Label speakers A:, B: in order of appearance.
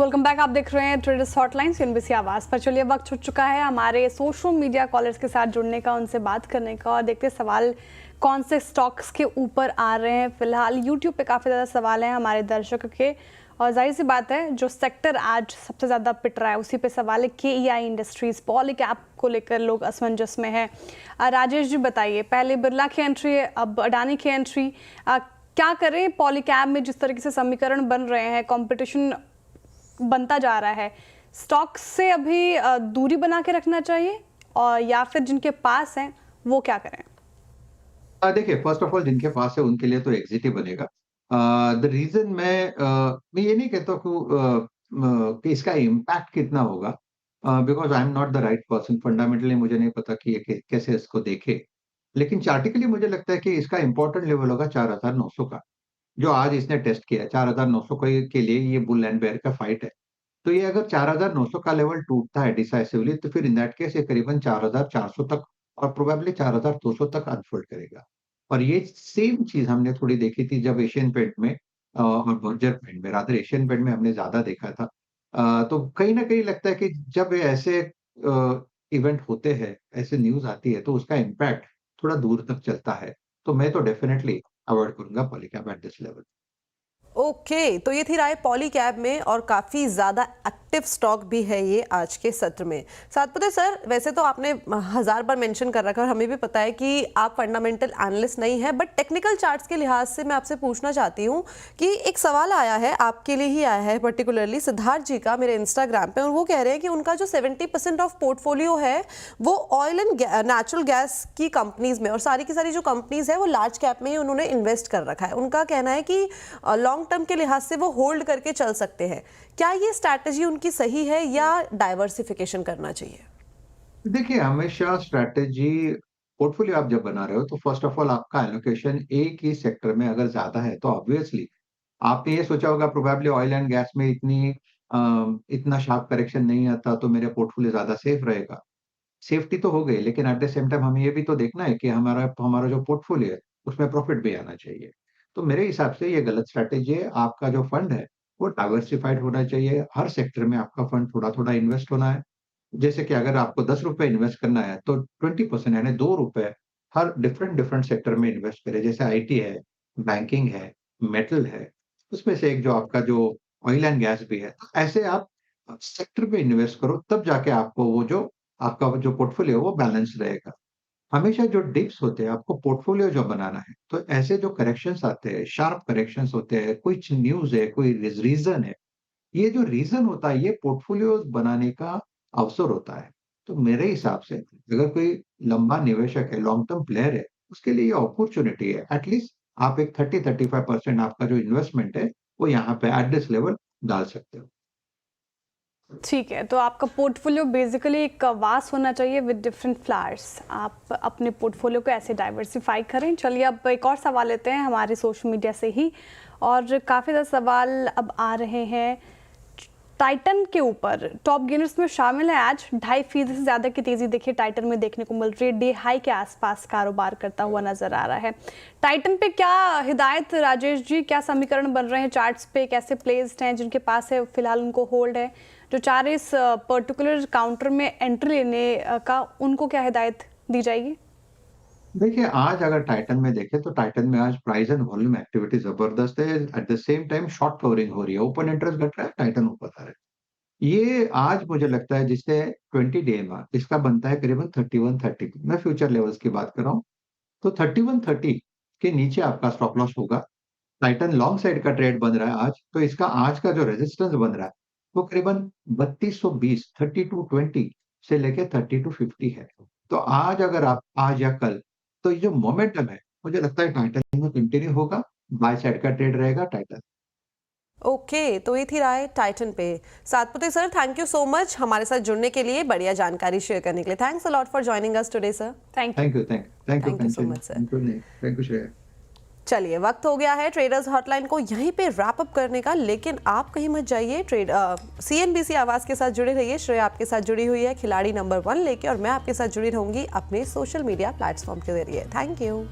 A: Welcome back. आप देख रहे हैं ट्रेडर्स हॉटलाइन सीएनबीसी आवाज पर। चलिए वक्त हो चुका है हमारे सोशल मीडिया कॉलर्स के साथ जुड़ने का, उनसे बात करने का और देखते सवाल कौन से स्टॉक्स के ऊपर आ रहे हैं। फिलहाल यूट्यूब पे काफ़ी ज़्यादा सवाल हैं हमारे दर्शकों के और जाहिर सी बात है जो सेक्टर आज सबसे ज़्यादा पिट रहा है उसी पे सवाल है। KEI इंडस्ट्रीज पॉलीकैप को लेकर लोग असमंजस में है। राजेश जी बताइए, पहले बिरला की एंट्री है, अब अडानी की एंट्री, क्या करें पॉलीकैप में जिस तरीके से समीकरण बन रहे हैं, कंपटीशन बनता जा रहा है, स्टॉक से अभी दूरी बना के रखना चाहिए और या फिर जिनके पास हैं वो क्या करें?
B: देखिए, फर्स्ट ऑफ ऑल जिनके पास है उनके लिए तो एग्जिट ही बनेगा। द रीजन मैं ये नहीं कहता कि इसका इम्पैक्ट कितना होगा, because I am not the right person. Fundamentally मुझे नहीं पता कि ये कैसे इसको देखे, लेकिन चार्टिकली मुझे लगता है कि इसका इंपॉर्टेंट लेवल होगा 4,900 का, जो आज इसने टेस्ट किया है। 4,900 के लिए ये बुल एंड बेयर का फाइट है। तो ये अगर 4,900 का लेवल टूटता है डिसाइसिवली, तो फिर इन दैट केस ये करीबन 4,400 तक और प्रोबेबली 4,200 तक अनफोल्ड करेगा। और ये सेम चीज़ हमने थोड़ी देखी थी जब एशियन पेंट में और बर्जर पेंट में, रादर एशियन पेंट में हमने ज़्यादा देखा था। तो कहीं न कहीं लगता है कि जब ये ऐसे इवेंट होते हैं, ऐसे न्यूज़ आती है, तो उसका इम्पैक्ट थोड़ा दूर तक चलता है। तो मैं तो डेफिनिटली अवॉइड करूँगा Polycab at this level.
C: Okay, तो ये थी राय पॉलीकैब में और काफ़ी ज़्यादा एक्टिव स्टॉक भी है ये आज के सत्र में। सातपुते सर, वैसे तो आपने 1000 बार मेंशन कर रखा है और हमें भी पता है कि आप फंडामेंटल एनालिस्ट नहीं है, बट टेक्निकल चार्ट्स के लिहाज से मैं आपसे पूछना चाहती हूँ कि एक सवाल आया है, आपके लिए ही आया है पर्टिकुलरली सिद्धार्थ जी का मेरे इंस्टाग्राम पे, और वो कह रहे हैं कि उनका जो 70% ऑफ पोर्टफोलियो है वो ऑयल एंड नेचुरल गैस की कंपनीज में, और सारी की सारी जो कंपनीज है वो लार्ज कैप में ही उन्होंने इन्वेस्ट कर रखा है। उनका कहना है कि लॉन्ग टर्म के लिहाज से वो होल्ड करके चल सकते हैं। क्या ये स्ट्रैटेजी उनकी सही है या डाइवर्सिफिकेशन करना चाहिए?
B: देखिए, हमेशा स्ट्रैटेजी पोर्टफोलियो आप जब बना रहे हो तो फर्स्ट ऑफ ऑल आपका एलोकेशन एक ही सेक्टर में अगर ज़्यादा है तो ऑब्वियसली आपने ये सोचा होगा प्रोबेबली ऑयल एंड गैस में इतना शार्प करेक्शन नहीं आता तो मेरा पोर्टफोलियो ज़्यादा सेफ रहेगा। सेफ्टी तो हो गई, लेकिन एट द सेम टाइम हमें ये भी तो देखना है कि हमारा हमारा जो पोर्टफोलियो है उसमें प्रॉफिट भी आना चाहिए। तो मेरे हिसाब से ये गलत स्ट्रैटेजी है। आपका जो फंड है वो डाइवर्सिफाइड होना चाहिए। हर सेक्टर में आपका फंड थोड़ा-थोड़ा इन्वेस्ट होना है। जैसे कि अगर आपको ₹10 इन्वेस्ट करना है तो 20% यानी ₹2 हर डिफरेंट डिफरेंट सेक्टर में इन्वेस्ट करें। जैसे आईटी है, बैंकिंग है, मेटल है, उसमें से एक जो आपका जो ऑयल एंड गैस भी है। तो ऐसे आप सेक्टर पे इन्वेस्ट करो, तब जाके आपको वो जो आपका वो जो पोर्टफोलियो है वो बैलेंस रहेगा। हमेशा जो डिप्स होते हैं, आपको पोर्टफोलियो जो बनाना है, तो ऐसे जो करेक्शंस आते हैं, शार्प करेक्शंस होते हैं, कुछ न्यूज़ है, कोई रीज़न है, ये जो रीज़न होता है, ये पोर्टफोलियोज़ बनाने का अवसर होता है। तो मेरे हिसाब से अगर कोई लंबा निवेशक है, लॉन्ग टर्म प्लेयर है, उसके लिए ये अपॉर्च्युनिटी है। एट लीस्ट आप एक 30-35% आपका जो इन्वेस्टमेंट है, वो यहाँ पे एट दिस लेवल डाल सकते हो।
A: ठीक है, तो आपका पोर्टफोलियो बेसिकली एक वास होना चाहिए विद डिफरेंट फ्लावर्स। आप अपने पोर्टफोलियो को ऐसे डाइवर्सिफाई करें। चलिए अब एक और सवाल लेते हैं हमारे सोशल मीडिया से ही, और काफ़ी ज़्यादा सवाल अब आ रहे हैं टाइटन के ऊपर। टॉप गेनर्स में शामिल है, आज 2.5% से ज़्यादा की तेज़ी देखिए टाइटन में देखने को मिल रही है। डे हाई के आसपास कारोबार करता हुआ नजर आ रहा है। टाइटन पे क्या हिदायत राजेश जी, क्या समीकरण बन रहे हैं चार्ट्स पे, कैसे प्लेस्ड हैं, जिनके पास है फिलहाल उनको होल्ड है, जो चाह रहे इस पर्टिकुलर काउंटर में एंट्री लेने का, उनको क्या हिदायत दी जाएगी?
B: देखिए, आज अगर टाइटन में देखें तो टाइटन में आज प्राइस एंड वॉल्यूम एक्टिविटी ज़बरदस्त है। At the same time short covering हो रही है। ओपन इंटरेस्ट घट रहा है, टाइटन ऊपर आ रहा है। ये आज मुझे लगता है जिससे 20 डे में इसका बनता है करीबन 31-30। मैं फ्यूचर लेवल्स की बात कर रहा हूँ। तो 31-30 के नीचे आपका स्टॉप लॉस होगा। टाइटन लॉन्ग साइड का ट्रेड बन रहा है आज, तो इसका आज का जो रेजिस्टेंस बन रहा है, वो करीबन 3220 3220 से लेके 3250 है। तो आज अगर आप आज या कल, तो ये जो मोमेंटम है, मुझे लगता है टाइटन में कंटिन्यू होगा। बाय साइड का ट्रेड रहेगा टाइटन।
C: ओके, तो ये थी राय टाइटन पे। Satpute sir, thank you so much हमारे साथ जुड़ने के लिए, बढ़िया जानकारी शेयर करने के लिए। Thanks a lot for joining us today sir.
A: Thank you.
C: Thank you so much sir.
B: Thank you Shreya.
C: चलिए, वक्त हो गया है ट्रेडर्स हॉटलाइन को यहीं पे रैप अप करने का, लेकिन आप कहीं मत जाइए। सीएनबीसी आवाज के साथ जुड़े रहिए। श्रेया आपके साथ जुड़ी हुई है खिलाड़ी नंबर 1 लेके, और मैं आपके साथ जुड़ी रहूंगी अपने सोशल मीडिया प्लेटफॉर्म के जरिए। Thank you.